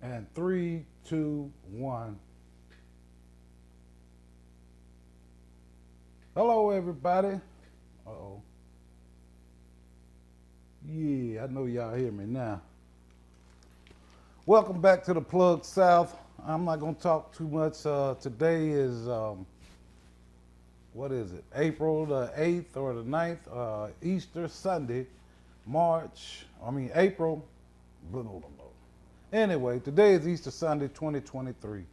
And three, two, one. Hello, everybody. Uh-oh. Yeah, I know y'all hear me now. Welcome back to the Plug South. I'm not going to talk too much. Today is, what is it? April the 8th or the 9th, Easter Sunday, April. Blah, blah, blah. Anyway, today is Easter Sunday 2023.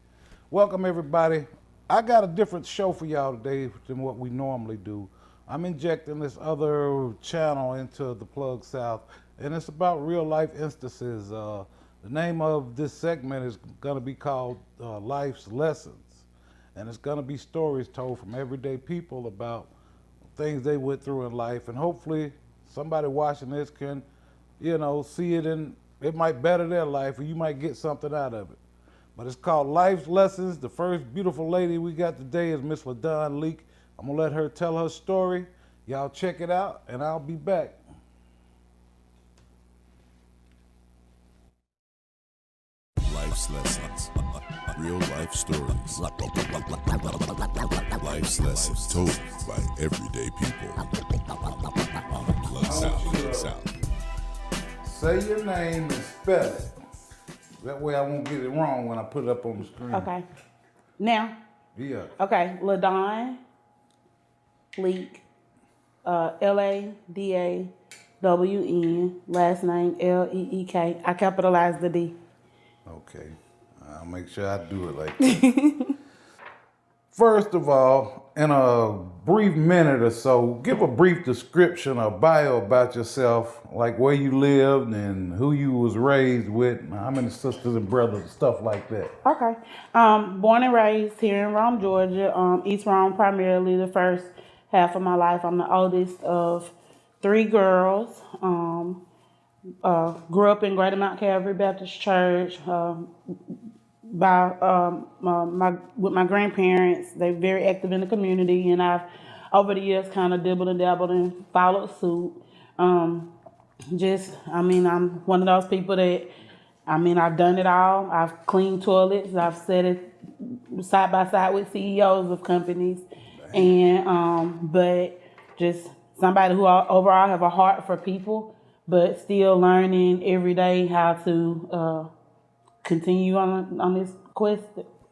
Welcome, everybody. I got a different show for y'all today than what we normally do. I'm injecting this other channel into the Plug South, and it's about real life instances. The name of this segment is going to be called Life's Lessons, and it's going to be stories told from everyday people about things they went through in life, and hopefully somebody watching this can, see it, and it might better their life, or you might get something out of it. But it's called Life's Lessons. The first beautiful lady we got today is Miss LaDon Leak. I'm gonna let her tell her story. Y'all check it out, and I'll be back. Life's lessons. Real life stories. Life's lessons told by everyday people. On the Plug South. Say your name and spell it. That way I won't get it wrong when I put it up on the screen. Okay. Now? Yeah. Okay. LaDon Leak. LaDawn. Last name Leek. I capitalized the D. Okay. I'll make sure I do it like that. First of all, in a brief minute or so, give a brief description or bio about yourself, like where you lived and who you was raised with, how many sisters and brothers, stuff like that. Okay. Born and raised here in Rome, Georgia. East Rome primarily the first half of my life. I'm the oldest of three girls. Grew up in Greater Mount Calvary Baptist Church. With my grandparents. They're very active in the community, and I've over the years kind of dibbled and dabbled and followed suit. I'm one of those people that, I've done it all. I've cleaned toilets. I've sat it side by side with CEOs of companies, but just somebody who overall have a heart for people, but still learning every day how to continue on this quest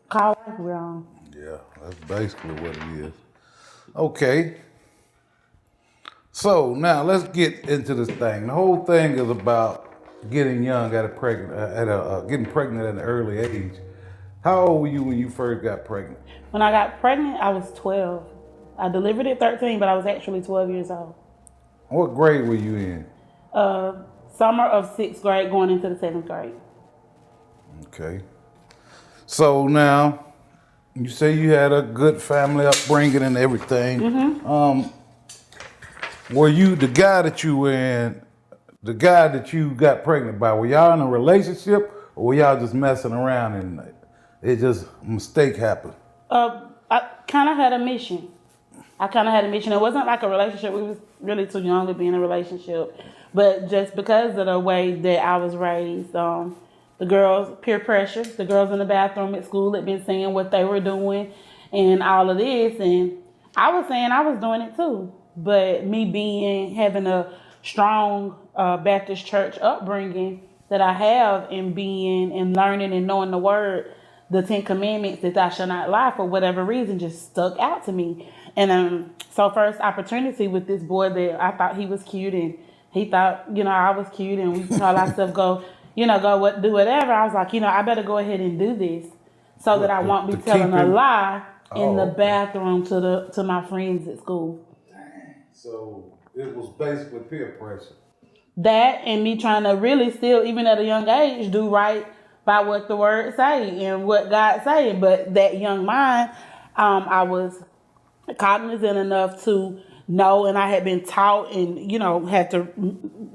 called life we're on. Yeah, that's basically what it is. Okay. So now let's get into this thing. The whole thing is about getting young, getting pregnant at an early age. How old were you when you first got pregnant? When I got pregnant, I was 12. I delivered at 13, but I was actually 12 years old. What grade were you in? Summer of 6th grade going into the 7th grade. Okay. So now, you say you had a good family upbringing and everything. Mm-hmm. Were you the guy that you got pregnant by? Were y'all in a relationship, or were y'all just messing around and it just a mistake happened? I kind of had a mission. It wasn't like a relationship. We was really too young to be in a relationship, but just because of the way that I was raised, the girls, peer pressure, the girls in the bathroom at school had been saying what they were doing and all of this. And I was saying I was doing it too. But me having a strong Baptist church upbringing that I have, and learning and knowing the word, the 10 commandments that thou shalt not lie, for whatever reason, just stuck out to me. And so first opportunity with this boy that I thought he was cute, and he thought, I was cute, and we told ourselves do whatever. I was like, I better go ahead and do this so that I won't be telling a lie in the bathroom to my friends at school. So it was basically peer pressure. That and me trying to really still, even at a young age, do right by what the word say and what God say. But that young mind, I was cognizant enough to know, and I had been taught and, had to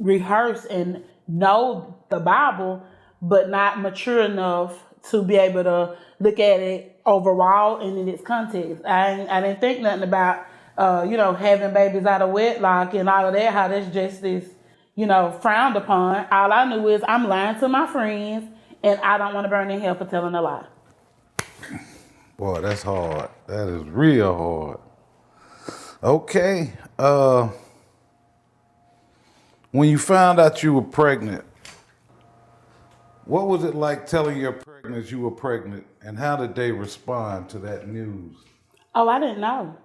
rehearse and know the Bible, but not mature enough to be able to look at it overall and in its context. I didn't think nothing about, having babies out of wedlock and all of that, how that's just this, frowned upon. All I knew is I'm lying to my friends and I don't want to burn in hell for telling a lie. Boy, that's hard. That is real hard. Okay. When you found out you were pregnant, what was it like telling your parents you were pregnant, and how did they respond to that news? Oh, I didn't know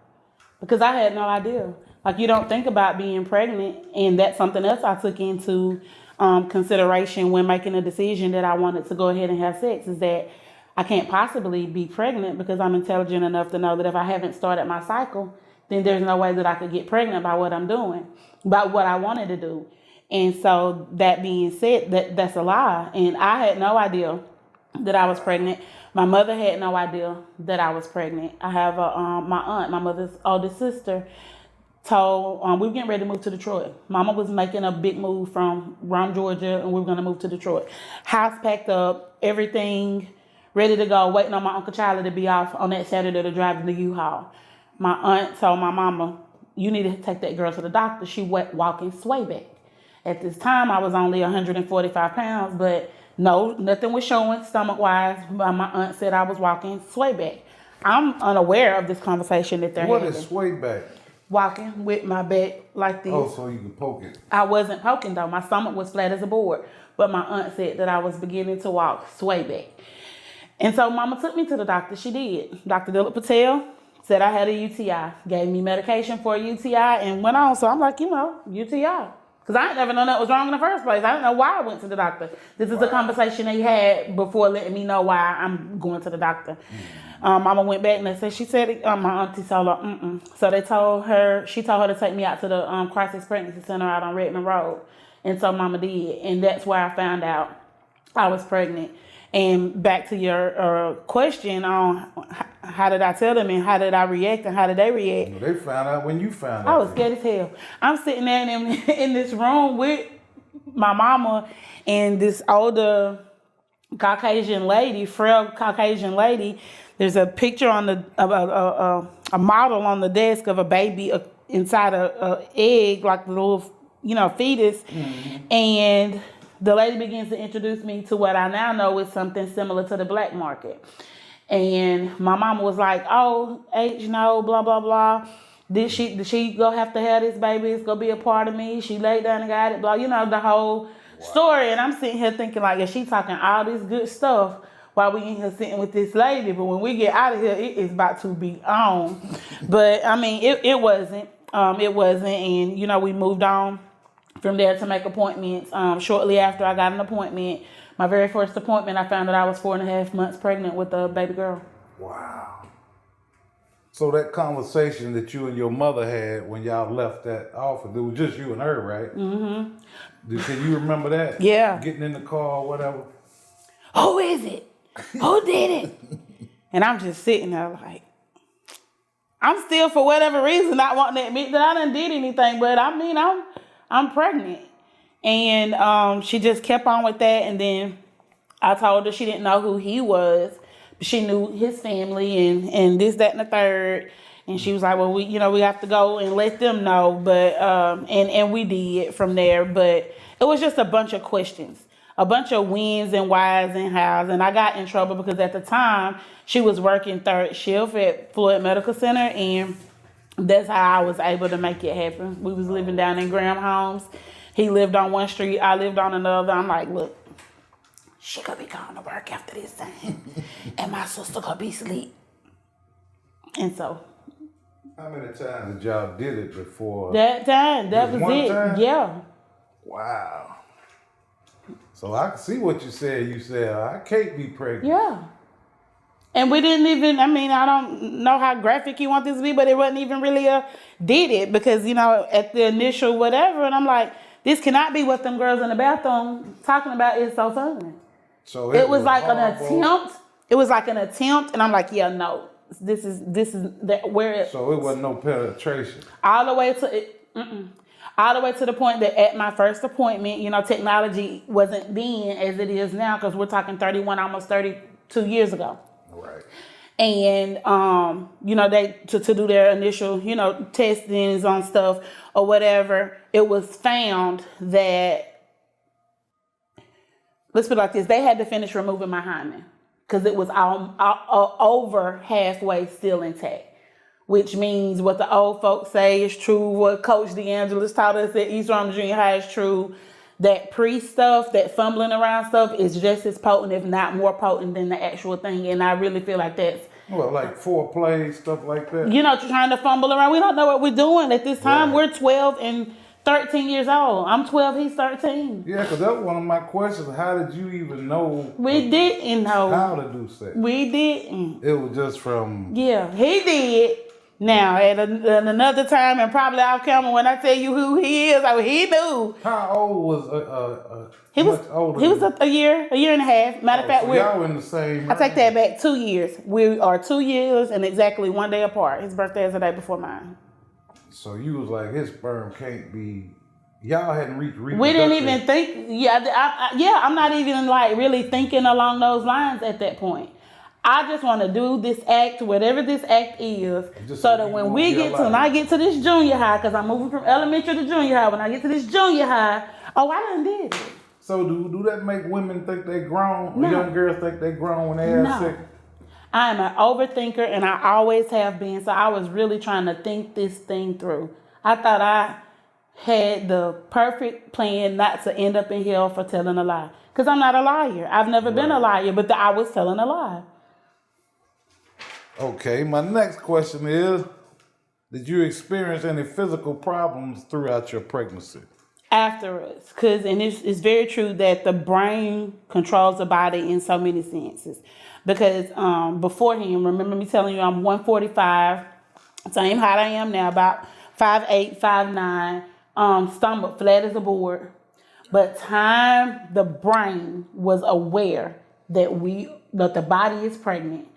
because I had no idea. Like, you don't think about being pregnant, and that's something else I took into consideration when making a decision that I wanted to go ahead and have sex, is that I can't possibly be pregnant because I'm intelligent enough to know that if I haven't started my cycle, then there's no way that I could get pregnant by what I'm doing, by what I wanted to do. And so that being said, that's a lie. And I had no idea that I was pregnant. My mother had no idea that I was pregnant. I have my aunt, my mother's oldest sister, told we were getting ready to move to Detroit. Mama was making a big move from Rome, Georgia, and we were going to move to Detroit. House packed up, everything ready to go, waiting on my Uncle Charlie to be off on that Saturday to drive to the U-Haul. My aunt told my mama, you need to take that girl to the doctor. She went walking swayback. At this time, I was only 145 pounds, but no, nothing was showing stomach-wise. My aunt said I was walking swayback. I'm unaware of this conversation that they're having. What is swayback? Walking with my back like this. Oh, so you can poke it. I wasn't poking, though. My stomach was flat as a board. But my aunt said that I was beginning to walk swayback. And so Mama took me to the doctor. She did. Dr. Dilip Patel said I had a UTI. Gave me medication for a UTI and went on. So I'm like, UTI. Because I never known that was wrong in the first place. I didn't know why I went to the doctor. This is a conversation they had before letting me know why I'm going to the doctor. Mama went back and she said, my auntie told her, So she told her to take me out to the Crisis Pregnancy Center out on Redmond Road. And so Mama did. And that's where I found out I was pregnant. And back to your question on how did I tell them and how did I react and how did they react? They found out when you found out. I was scared as hell. I'm sitting there in this room with my mama and this older Caucasian lady, frail Caucasian lady. There's a picture on a model on the desk of a baby inside a egg, like the little, fetus. Mm-hmm. And the lady begins to introduce me to what I now know is something similar to the black market. And my mama was like, oh, no, blah, blah, blah. Did she go have to have this baby? It's going to be a part of me. She laid down and got it, blah, the whole story. And I'm sitting here thinking like, is she talking all this good stuff while we in here sitting with this lady? But when we get out of here, it is about to be on. But, I mean, it wasn't. It wasn't. And, we moved on from there to make appointments. Shortly after I got an appointment, my very first appointment, I found that I was 4.5 months pregnant with a baby girl. Wow. So that conversation that you and your mother had when y'all left that office, it was just you and her, right? Mm-hmm. Can you remember that? Yeah. Getting in the car or whatever? Who is it? Who did it? And I'm just sitting there like, I'm still, for whatever reason, not wanting to admit that I done did anything, but I mean, I'm pregnant. And she just kept on with that. And then I told her she didn't know who he was, but she knew his family and this, that, and the third. And she was like, well, we have to go and let them know. But and we did from there. But it was just a bunch of questions, a bunch of whens and whys and hows. And I got in trouble because at the time she was working third shift at Floyd Medical Center, and that's how I was able to make it happen. We was living down in Graham Homes. He lived on one street, I lived on another. I'm like, look, she could be going to work after this time, and my sister could be asleep. And so. How many times did y'all did it before? That time, that was it. Time? Yeah. Wow. So I can see what you said. You said, I can't be pregnant. Yeah. And we didn't even, I don't know how graphic you want this to be, but it wasn't even really did it because, at the initial whatever, and I'm like, this cannot be what them girls in the bathroom talking about is so fun. So it was like an attempt. It was like an attempt, and I'm like, yeah, no, this is where it. So it wasn't no penetration. All the way to it. All the way to the point that at my first appointment, technology wasn't being as it is now because we're talking 31, almost 32 years ago. Right. And, they, to do their initial, testings on stuff or whatever, it was found that let's put it like this, they had to finish removing my hymen because it was all over halfway still intact. Which means what the old folks say is true, what Coach DeAngelis taught us at East Rome Junior High is true. That pre-stuff, that fumbling around stuff is just as potent, if not more potent than the actual thing. And I really feel like that's... Well, like foreplay, stuff like that? You know, trying to fumble around. We don't know what we're doing at this time. Right. We're 12 and 13 years old. I'm 12, he's 13. Yeah, because that was one of my questions. How did you even know? We didn't know. How to do sex? We didn't. It was just from... Yeah, he did. Now, at another time, and probably off camera, when I tell you who he is, he knew. How old was He was much older? He was a year and a half. Matter of fact, so y'all in the same. I take that back. 2 years. We are 2 years and exactly 1 day apart. His birthday is the day before mine. So you was like, his sperm can't be. Y'all hadn't reached. We didn't even think. Yeah, I'm not even like really thinking along those lines at that point. I just want to do this act, whatever this act is, so that when I get to this junior high, because I'm moving from elementary to junior high, when I get to this junior high, I done did it. So do that make women think they grown? No. Young girls think they grown when they have sex? I am an overthinker, and I always have been. So I was really trying to think this thing through. I thought I had the perfect plan not to end up in hell for telling a lie. Because I'm not a liar. I've never been a liar, but I was telling a lie. Okay, my next question is, did you experience any physical problems throughout your pregnancy? Afterwards, and it's very true that the brain controls the body in so many senses. Because beforehand, remember me telling you I'm 145, same height I am now, about 5'8", 5'9", stomach flat as a board. But the brain was aware that the body is pregnant.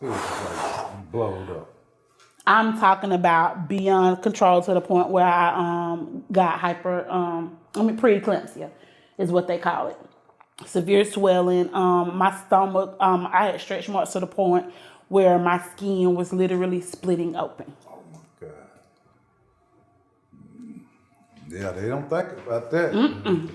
It was like blowed up. I'm talking about beyond control to the point where I got preeclampsia is what they call it. Severe swelling. My stomach, I had stretch marks to the point where my skin was literally splitting open. Oh my God. Yeah, they don't think about that.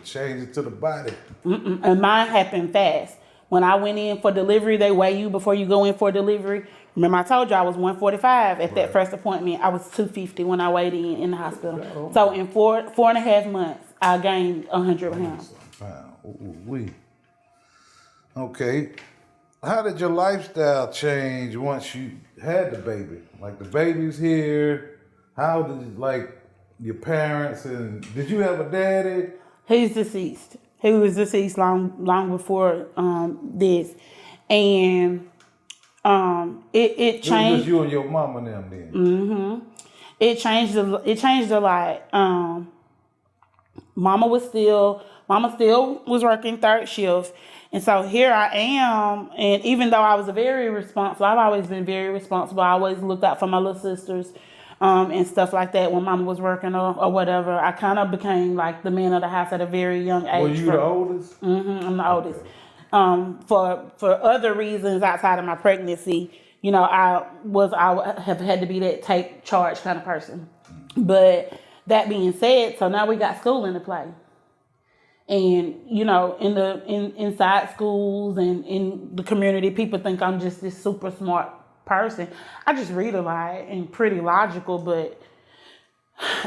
Change it to the body. And mine happened fast. When I went in for delivery, they weigh you before you go in for delivery. Remember, I told you I was 145 at that first appointment. I was 250 when I weighed in the hospital. So in 4.5 months, I gained 100 pounds. Okay. How did your lifestyle change once you had the baby? Like the baby's here. How did your parents and did you have a daddy? He's deceased. He was deceased long before this, and it changed. It was just you and your mom and them then. Mm-hmm. It changed a lot. Mama still was working third shift, and so here I am. And even though I was I've always been very responsible. I always looked out for my little sisters. And stuff like that when Mama was working or whatever. I kind of became like the man of the house at a very young age. Were you the oldest? Mm-hmm, I'm the oldest. For other reasons outside of my pregnancy, I have had to be that take charge kind of person. But that being said, so now we got school into play. And, inside schools and in the community, people think I'm just this super smart person. I just read a lot and pretty logical, but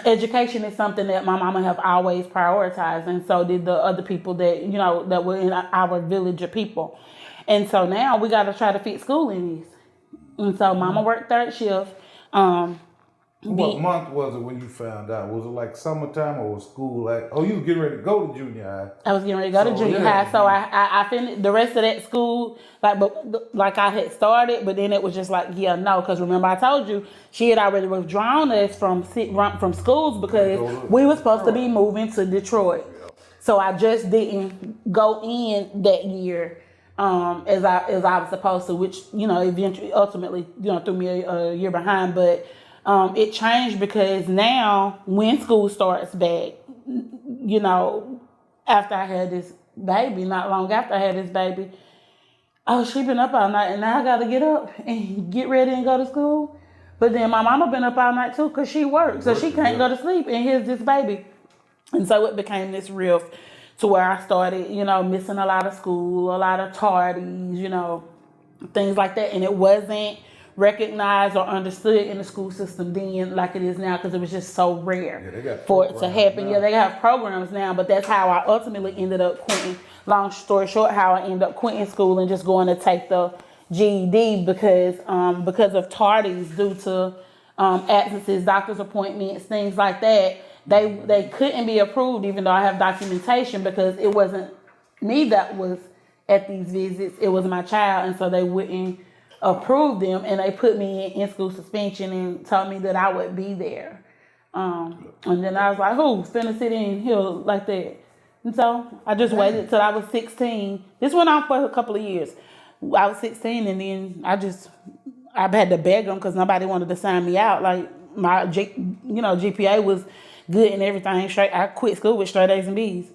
education is something that my mama have always prioritized, and so did the other people that that were in our village of people. And so now we got to try to fit school in this. And so Mama worked third shift. What month was it when you found out? Was it like summertime or was school you were getting ready to go to junior high? I was getting ready to go to junior high. So I finished the rest of that school, like I had started, but then it was just like, because remember I told you, she had already withdrawn us from schools because we were supposed to be moving to Detroit. So I just didn't go in that year as I was supposed to, which, eventually, ultimately, threw me a year behind, but it changed because now when school starts back, after I had this baby, not long after I had this baby, I was sleeping up all night and now I got to get up and get ready and go to school. But then my mama been up all night too because she works, so she can't go to sleep, and here's this baby. And so it became this rift to where I started, missing a lot of school, a lot of tardies, things like that. And it wasn't recognized or understood in the school system then like it is now, because it was just so rare for it to happen. now. Yeah, they have programs now, but that's how I ultimately ended up quitting. Long story short, how I ended up quitting school and just going to take the GED because of tardies due to absences, doctor's appointments, things like that. They couldn't be approved even though I have documentation, because it wasn't me that was at these visits, it was my child, and so they wouldn't approve them, and they put me in school suspension and told me that I would be there. And then I was like, who's finna sit in here like that? And so I just waited till I was 16. This went on for a couple of years. I was 16, and then I had to beg them because nobody wanted to sign me out. Like my GPA was good and everything. Straight, I quit school with straight A's and B's.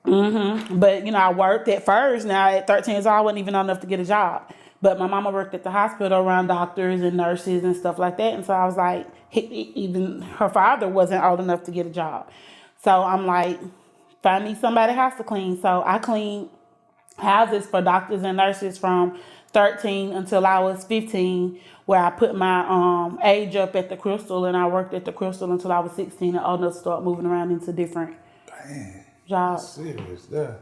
But I worked at first. Now at 13 years old, I wasn't even old enough to get a job. But my mama worked at the hospital around doctors and nurses and stuff like that. And so I was like, even her father wasn't old enough to get a job. So I'm like, find me somebody's house to clean. So I cleaned houses for doctors and nurses from 13 until I was 15, where I put my age up at the Crystal, and I worked at the Crystal until I was 16 and old enough to start moving around into different jobs. Serious, yeah.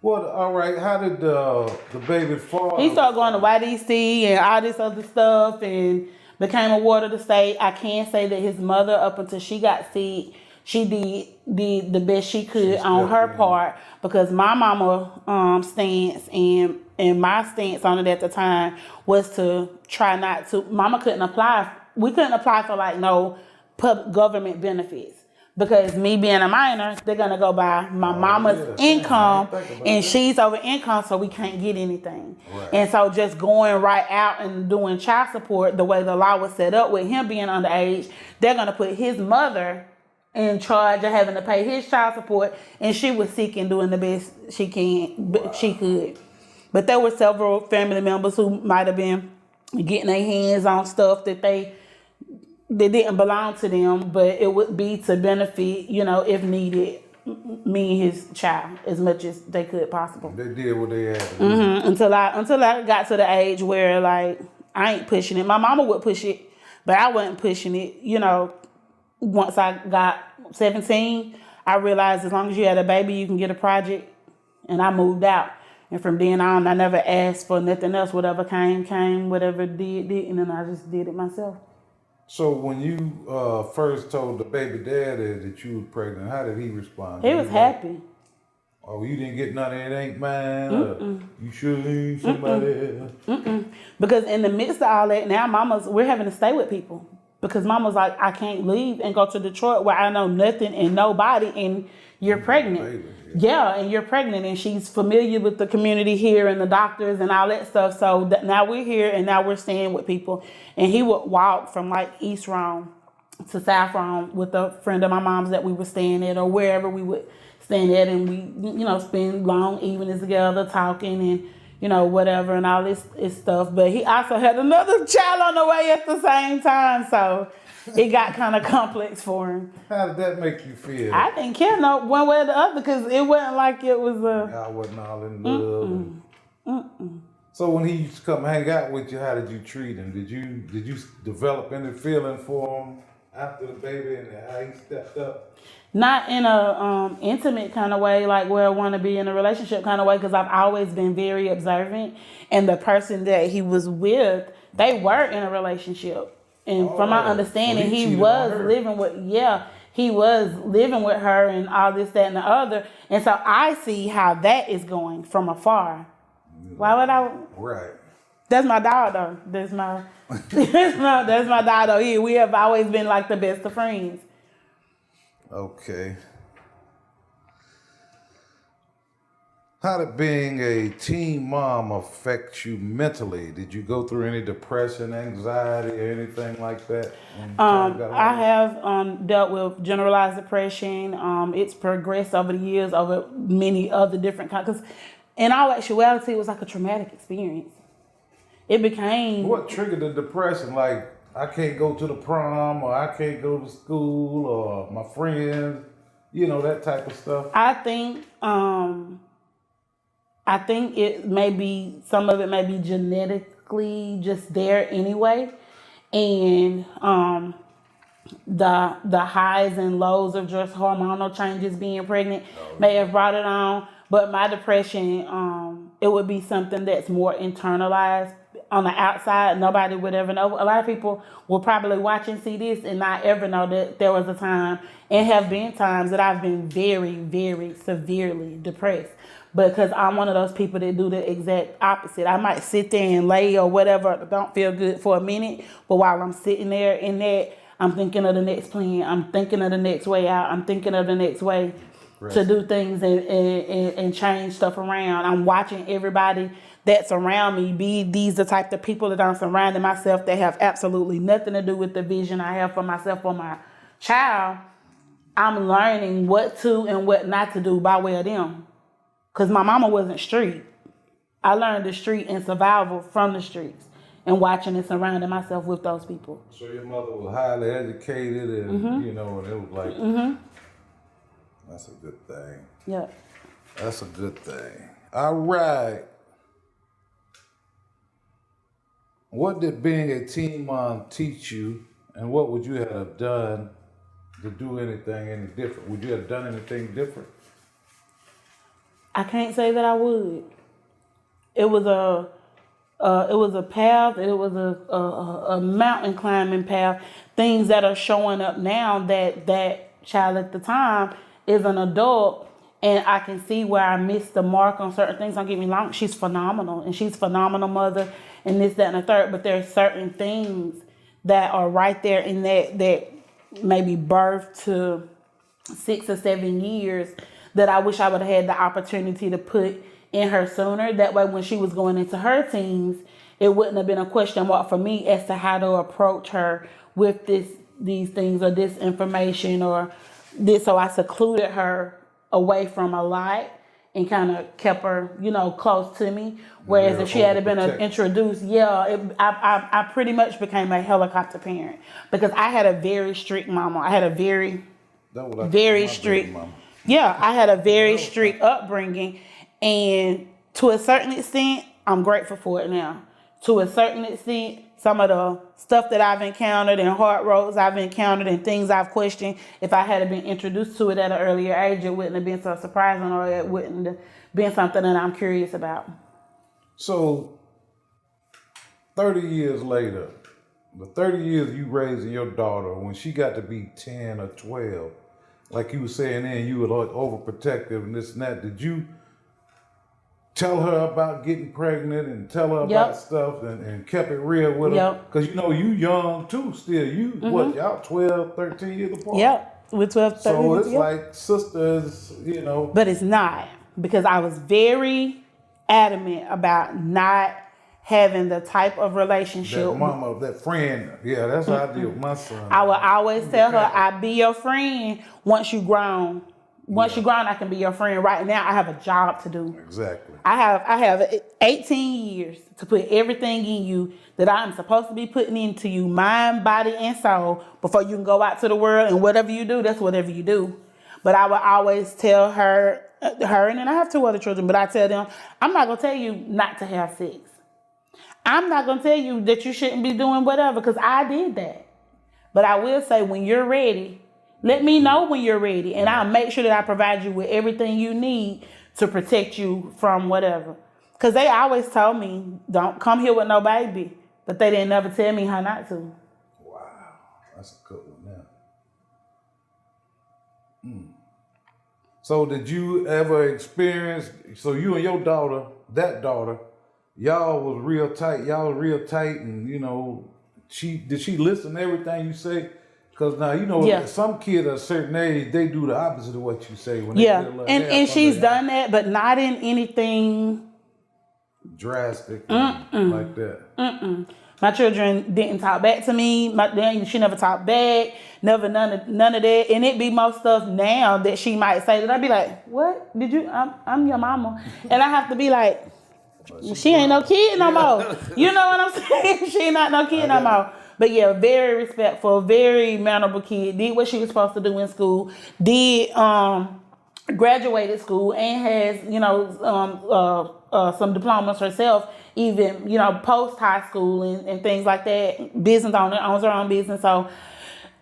Well, all right. How did the baby fall? He started going to YDC and all this other stuff, and became a ward of the state. I can say that his mother, up until she got sick, she did the best she could on her part, because my mama stance and my stance on it at the time was to try not to. Mama couldn't apply. We couldn't apply for like no public government benefits. Because me being a minor, they're going to go by my mama's income, and she's over income, so we can't get anything. Right. And so just going right out and doing child support, the way the law was set up with him being underage, they're going to put his mother in charge of having to pay his child support, and she was sick and doing the best she could. But there were several family members who might have been getting their hands on stuff that they didn't belong to them, but it would be to benefit, if needed, me and his child as much as they could possible. They did what they had to do. Until I got to the age where like I ain't pushing it. My mama would push it, but I wasn't pushing it. Once I got 17, I realized as long as you had a baby, you can get a project, and I moved out. And from then on, I never asked for nothing else. Whatever came. Whatever did, and then I just did it myself. So when you first told the baby daddy that you were pregnant, how did he respond? He was happy. Oh, you didn't get none of it, ain't mine? Or you should leave somebody else? Because in the midst of all that, now we're having to stay with people. Because mama's like, I can't leave and go to Detroit where I know nothing and nobody, and you're pregnant. Baby, yeah, and you're pregnant, and she's familiar with the community here and the doctors and all that stuff. So now we're here, and now we're staying with people. And he would walk from like East Rome to South Rome with a friend of my mom's that we were staying at, or wherever we would stay at, and we, spend long evenings together talking and whatever and all this stuff. But he also had another child on the way at the same time, so it got kind of complex for him. How did that make you feel? I didn't care one way or the other, because it wasn't like it was I wasn't all in love. So when he used to come hang out with you, how did you treat him? Did you develop any feeling for him after the baby and how he stepped up? Not in a intimate kind of way, like where I want to be in a relationship kind of way, because I've always been very observant. And the person that he was with, they were in a relationship. And from my understanding, he was living with her and all this, that, and the other. And so I see how that is going from afar. Why would I? Right. That's my dog, though. That's my dog, though. We have always been like the best of friends. Okay. How did being a teen mom affect you mentally? Did you go through any depression, anxiety, or anything like that? I have dealt with generalized depression. It's progressed over the years, over many other different kinds. Because in all actuality, it was like a traumatic experience. It became... What triggered the depression? Like, I can't go to the prom, or I can't go to school, or my friends You know, that type of stuff. I think it may be, some of it may be genetically just there anyway, and the highs and lows of just hormonal changes being pregnant may have brought it on. But my depression, it would be something that's more internalized on the outside. Nobody would ever know. A lot of people will probably watch and see this and not ever know that there was a time, and have been times that I've been very, very severely depressed. Because I'm one of those people that do the exact opposite. I might sit there and lay or whatever, don't feel good for a minute, but while I'm sitting there in that, I'm thinking of the next plan. I'm thinking of the next way out. I'm thinking of the next way to do things and change stuff around. I'm watching everybody that's around me. These the type of people that I'm surrounding myself that have absolutely nothing to do with the vision I have for myself or my child. I'm learning what to and what not to do by way of them. Because my mama wasn't street. I learned the street and survival from the streets and watching and surrounding myself with those people. So your mother was highly educated and, you know, and it was like, that's a good thing. Yeah. That's a good thing. All right. What did being a teen mom teach you, and what would you have done to do anything any different? Would you have done anything different? I can't say that I would. It was a path. It was a mountain climbing path. Things that are showing up now that child at the time is an adult, and I can see where I missed the mark on certain things. Don't get me wrong, she's phenomenal, and she's a phenomenal mother, and this, that, and the third. But there's certain things that are right there in that maybe birth to 6 or 7 years that I wish I would have had the opportunity to put in her sooner. That way, when she was going into her teens, it wouldn't have been a question mark for me as to how to approach her with these things or this information or this. So I secluded her away from a lot and kind of kept her, close to me. Whereas if she had been introduced, I pretty much became a helicopter parent because I had a very strict mama. I had a very strict mama. Yeah, I had a very strict upbringing, and to a certain extent, I'm grateful for it now. To a certain extent, some of the stuff that I've encountered and hard roads I've encountered and things I've questioned, if I had been introduced to it at an earlier age, it wouldn't have been so surprising, or it wouldn't have been something that I'm curious about. So, 30 years later, the 30 years you raising your daughter, when she got to be 10 or 12, like you were saying then, you were like overprotective and this and that. Did you tell her about getting pregnant and tell her about stuff and kept it real with her? Because you young too still. You, what, y'all 12, 13 years apart? Yep, we're 12, 13 So years. it's like sisters, But it's not, because I was very adamant about not having the type of relationship. That mama, that friend, that's how I deal with my son. I will always tell her, I'll be your friend once you grown. Once you're grown, I can be your friend. Right now, I have a job to do. Exactly. I have 18 years to put everything in you that I'm supposed to be putting into you, mind, body, and soul, before you can go out to the world, and whatever you do, that's whatever you do. But I will always tell her, and then I have 2 other children, but I tell them, I'm not going to tell you not to have sex. I'm not going to tell you that you shouldn't be doing whatever, because I did that. But I will say, when you're ready, let me know when you're ready, and I'll make sure that I provide you with everything you need to protect you from whatever. Because they always told me, don't come here with no baby, but they didn't never tell me how not to. Wow, that's a good one now. So did you ever experience, so you and your daughter, that daughter, y'all was real tight, and did she listen to everything you say? Because now, some kids at a certain age, they do the opposite of what you say. When they get a little and she's done that, but not in anything drastic like that. My children didn't talk back to me. She never talked back. Never none of that. And it be most stuff now that she might say that I'd be like, "What did you? I'm your mama," and I have to be like, "She ain't no kid no more." You know what I'm saying? She ain't not no kid no more. But yeah, very respectful, very mannerable kid. Did what she was supposed to do in school. Did graduated school and has some diplomas herself. Even post high school and things like that. Business owner, owns her own business. So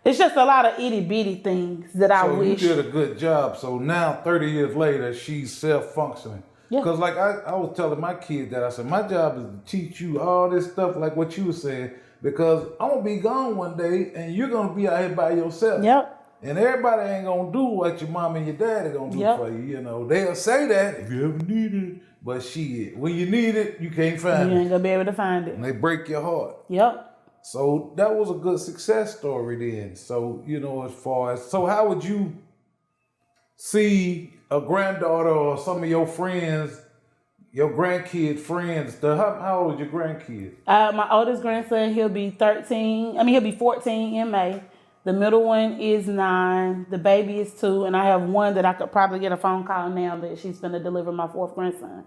it's just a lot of itty bitty things that I wish. So you did a good job. So now 30 years later, she's self-functioning. Yeah. Because like I was telling my kids that I said, my job is to teach you all this stuff like what you were saying, because I'm going to be gone one day and you're going to be out here by yourself. Yep. And everybody ain't going to do what your mom and your dad are going to do for you. They'll say that if you ever need it. But shit, when you need it, you can't find it. You ain't going to be able to find it. And they break your heart. Yep. So that was a good success story then. So, as far as, so how would you see a granddaughter or some of your friends, your grandkid friends, how old is your grandkid? My oldest grandson, he'll be 14 in May. The middle one is 9. The baby is 2. And I have one that I could probably get a phone call now that she's going to deliver my 4th grandson.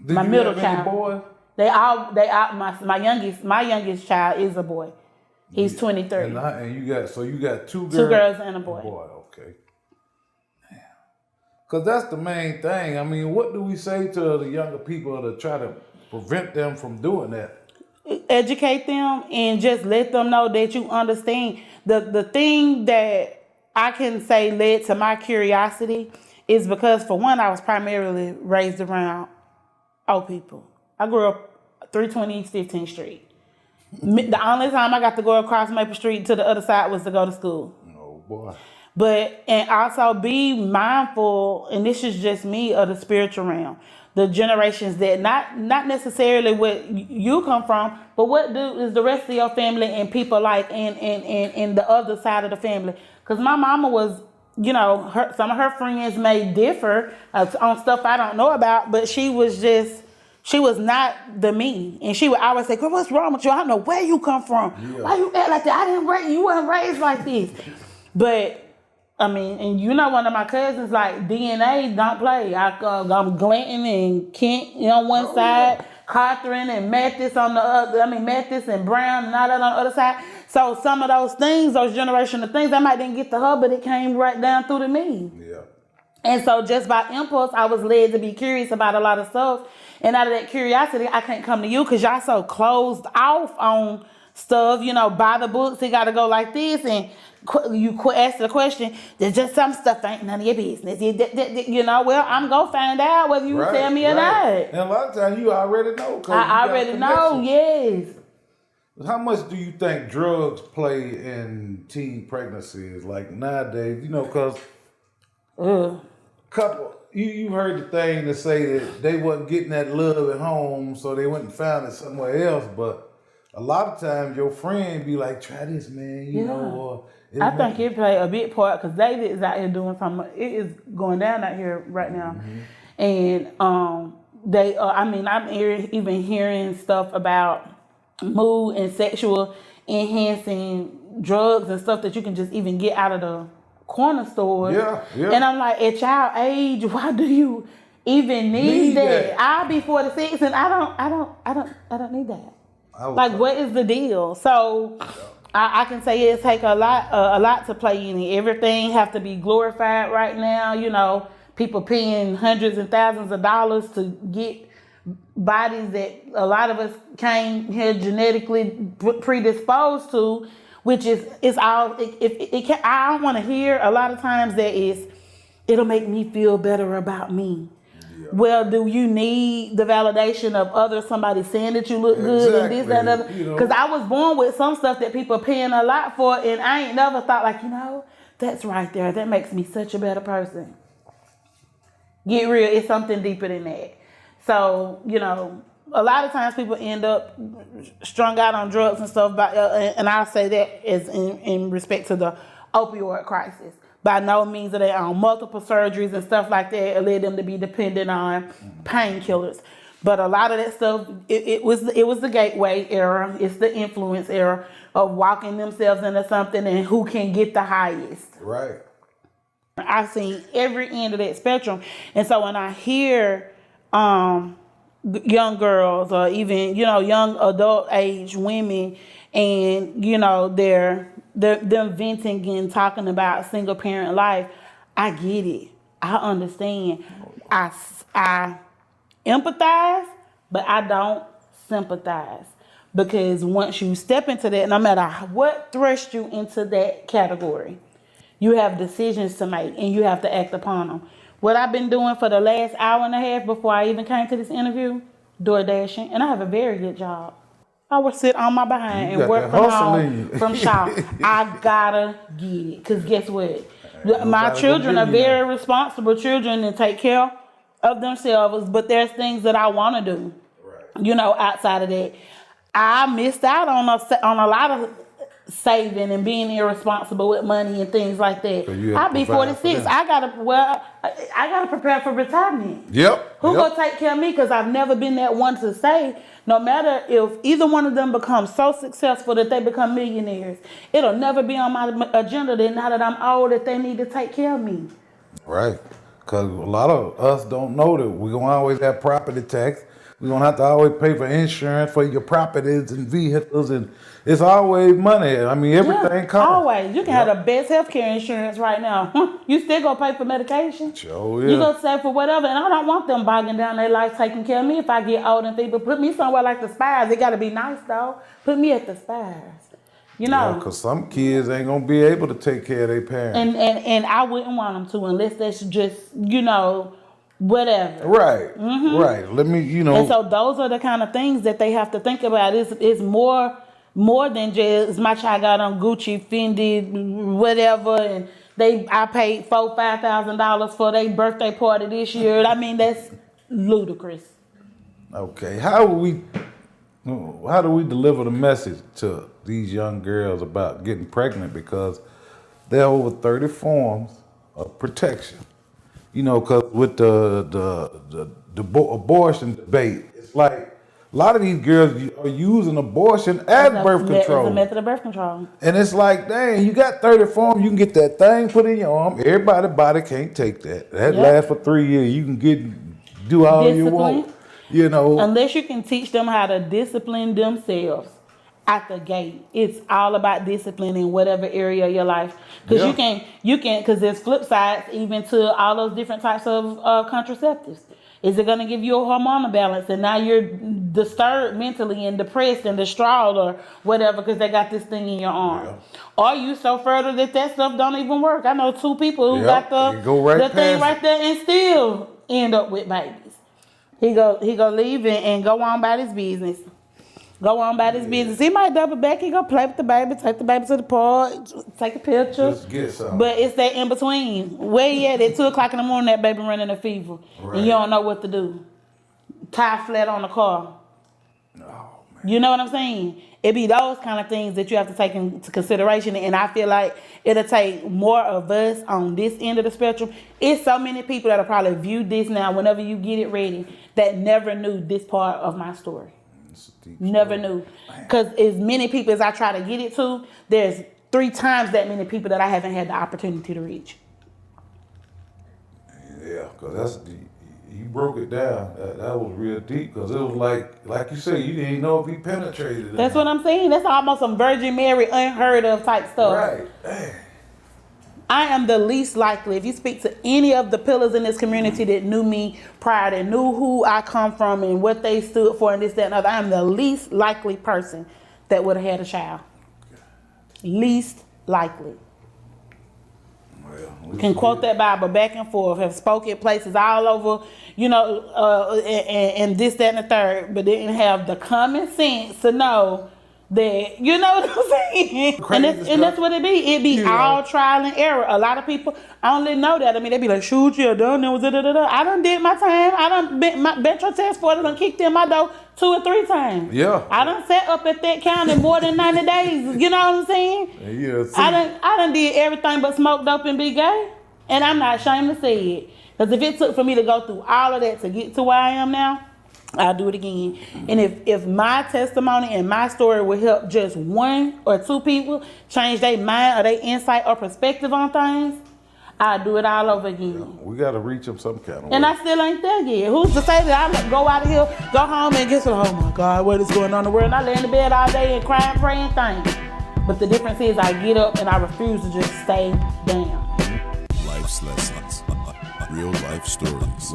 My middle child. Boys? They all my youngest child is a boy. He's 23. And you got 2 girls. 2 girls and a boy. Okay. Because that's the main thing. I mean, what do we say to the younger people to try to prevent them from doing that? Educate them and just let them know that you understand. The thing that I can say led to my curiosity is because, for one, I was primarily raised around old people. I grew up 320 East 15th Street. The only time I got to go across Maple Street to the other side was to go to school. Oh, boy. And also be mindful, and this is just me, of the spiritual realm. The generations that not necessarily what you come from, but what is the rest of your family and people like in the other side of the family. Because my mama was, some of her friends may differ on stuff I don't know about, but she was not the me. And she would always say, "Girl, what's wrong with you? I don't know where you come from. Yeah. Why you act like that? You weren't raised like this." But I mean, and one of my cousins, like, DNA don't play. I'm Glanton and Kent on one side, Carthren and Mathis on the other. Mathis and Brown and all that on the other side. So some of those things, those generational things, I might didn't get to her, but it came right down through to me. Yeah. And so just by impulse, I was led to be curious about a lot of stuff. And out of that curiosity, I can't come to you because y'all so closed off on stuff. Buy the books, it got to go like this. And you ask the question, there's just some stuff ain't none of your business. Well, I'm going to find out whether you tell me or not. And a lot of times you already know. I already know, yes. How much do you think drugs play in teen pregnancies? Like nowadays, because you heard the thing to say that they wasn't getting that love at home, so they went and found it somewhere else. But a lot of times your friend be like, "Try this, man," or I think it play a big part because David is out here doing something. It is going down out here right now, and I'm even hearing stuff about mood and sexual enhancing drugs and stuff that you can just even get out of the corner store. Yeah. And I'm like, at child age, why do you even need that? I'll be 46 and I don't need that. Like, what is the deal? So I can say it take a lot to play in it. Everything have to be glorified right now. People paying hundreds and thousands of dollars to get bodies that a lot of us came here genetically predisposed to, which is all. I don't want to hear a lot of times that it'll make me feel better about me. Yeah. Well, do you need the validation of somebody saying that you look good and this, that, and other? Because I was born with some stuff that people are paying a lot for, and I ain't never thought like, that's right there. That makes me such a better person. Get real. It's something deeper than that. So, a lot of times people end up strung out on drugs and stuff, and I'll say that as in respect to the opioid crisis. By no means are they on multiple surgeries and stuff like that. It led them to be dependent on painkillers. But a lot of that stuff, it was the gateway era. It's the influence era of walking themselves into something and who can get the highest. Right. I've seen every end of that spectrum. And so when I hear young girls or even, young adult age women and you know they're venting and talking about single parent life. I get it. I understand. I empathize, but I don't sympathize. Because once you step into that, no matter what thrust you into that category, you have decisions to make and you have to act upon them. What I've been doing for the last hour and a half before I even came to this interview, door dashing, and I have a very good job. I would sit on my behind and work from home from shop. I gotta get it. Because guess what? My children are very responsible children and take care of themselves, but there's things that I want to do, you know, outside of that. I missed out on a lot of saving and being irresponsible with money and things like that. So I'll be 46. I gotta prepare for retirement. Yep. Who gonna take care of me? Because I've never been that one to say, no matter if either one of them becomes so successful that they become millionaires, it'll never be on my agenda that now that I'm old that they need to take care of me. Right. Because a lot of us don't know that we're gonna always have property tax. We're going to have to always pay for insurance for your properties and vehicles, and it's always money. I mean, everything comes. Always. You can have the best healthcare insurance right now. You still going to pay for medication. Sure, yeah. You going to save for whatever, and I don't want them bogging down their life taking care of me if I get old and feeble. Put me somewhere like the Spires. It got to be nice, though. Put me at the Spires. You know. Because some kids ain't going to be able to take care of their parents. And I wouldn't want them to unless that's just, you know, whatever. Right. Right. Let me, you know. And so those are the kind of things that they have to think about. It's more than just my child got on Gucci, Fendi, whatever, and I paid $4,000-$5,000 for their birthday party this year. I mean, that's ludicrous. Okay. How do we deliver the message to these young girls about getting pregnant? Because there are over 30 forms of protection. You know, because with the abortion debate, it's like a lot of these girls are using abortion as birth control. It's a method of birth control. And it's like, dang, you got 30 forms, you can get that thing put in your arm. Everybody's body can't take that. That lasts for 3 years. You can do all you want. You know. Unless you can teach them how to discipline themselves at the gate. It's all about discipline in whatever area of your life. Because you can, because there's flip sides even to all those different types of contraceptives. Is it going to give you a hormonal balance? And now you're disturbed mentally and depressed and distraught or whatever because they got this thing in your arm. Yeah. Or you so further that stuff don't even work. I know 2 people who got the thing right there and still end up with babies. He go leave and go on about his business. Go on about his business. He might double back. He go play with the baby, take the baby to the park, take a picture. Just get something. But it's that in between. Where you at 2 o'clock in the morning, that baby running a fever. Right. And you don't know what to do. Tie flat on the car. Oh, man. You know what I'm saying? It be those kind of things that you have to take into consideration. And I feel like it'll take more of us on this end of the spectrum. It's so many people that'll probably view this now whenever you get it ready that never knew this part of my story. Never knew. Because as many people as I try to get it to, there's 3 times that many people that I haven't had the opportunity to reach. Yeah, because you broke it down. That was real deep because it was like you said, you didn't know if he penetrated it. That's what I'm saying. That's almost some Virgin Mary unheard of type stuff. Right. Dang. I am the least likely, if you speak to any of the pillars in this community that knew me prior, that knew who I come from and what they stood for and this, that, and other, I am the least likely person that would have had a child. Least likely. Well, can quote that Bible back and forth, have spoken places all over, you know, and this, that, and the third, but didn't have the common sense to know that, you know what I'm saying? And that's what it be. It be all trial and error. A lot of people, I only know that. I mean, they be like, shoot, you done. It was I done did my time. I done bet your test for it. I done kicked in my door 2 or 3 times. Yeah. I done sat up at that county more than 90 days. You know what I'm saying? Yeah. I done did everything but smoke dope and be gay. And I'm not ashamed to say it. Because if it took for me to go through all of that to get to where I am now, I'll do it again. And if my testimony and my story will help just 1 or 2 people change their mind or their insight or perspective on things, I'll do it all over again. We got to reach them some kind of And way. I still ain't there yet. Who's to say that I go out of here, go home and get oh my God, what is going on in the world? And I lay in the bed all day and cry and pray and think. But the difference is I get up and I refuse to just stay down. Life's lessons, real life stories.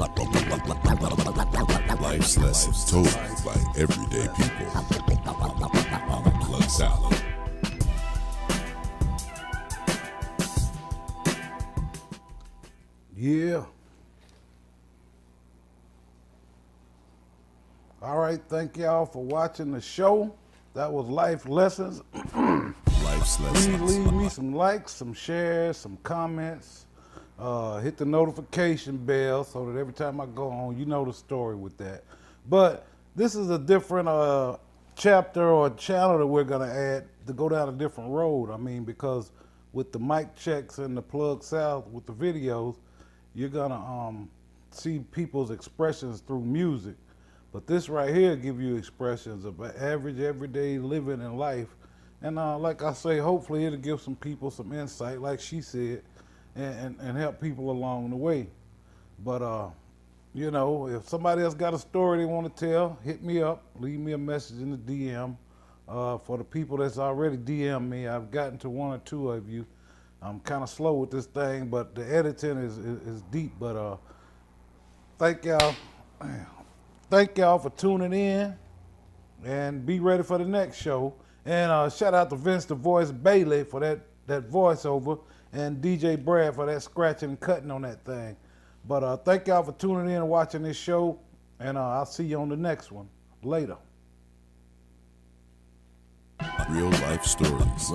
Life's lessons told by everyday people. Plug Salad. Yeah. All right, thank y'all for watching the show. That was Life Lessons. Life's Please lessons. leave me some likes, some shares, some comments. Hit the notification bell so that every time I go on, you know the story with that. But this is a different chapter or channel that we're going to add to go down a different road. I mean, because with the mic checks and the Plug South with the videos, you're going to see people's expressions through music. But this right here give you expressions of average, everyday living in life. And like I say, hopefully it'll give some people some insight, like she said, and help people along the way. But, you know, if somebody else got a story they want to tell, hit me up, leave me a message in the DM. For the people that's already DM me, I've gotten to one or two of you. I'm kind of slow with this thing, but the editing is deep. But thank y'all. Thank y'all for tuning in, and be ready for the next show. And shout out to Vince the Voice Bailey for that voiceover, and DJ Brad for that scratching and cutting on that thing. But thank y'all for tuning in and watching this show, and I'll see you on the next one. Later. Real life stories.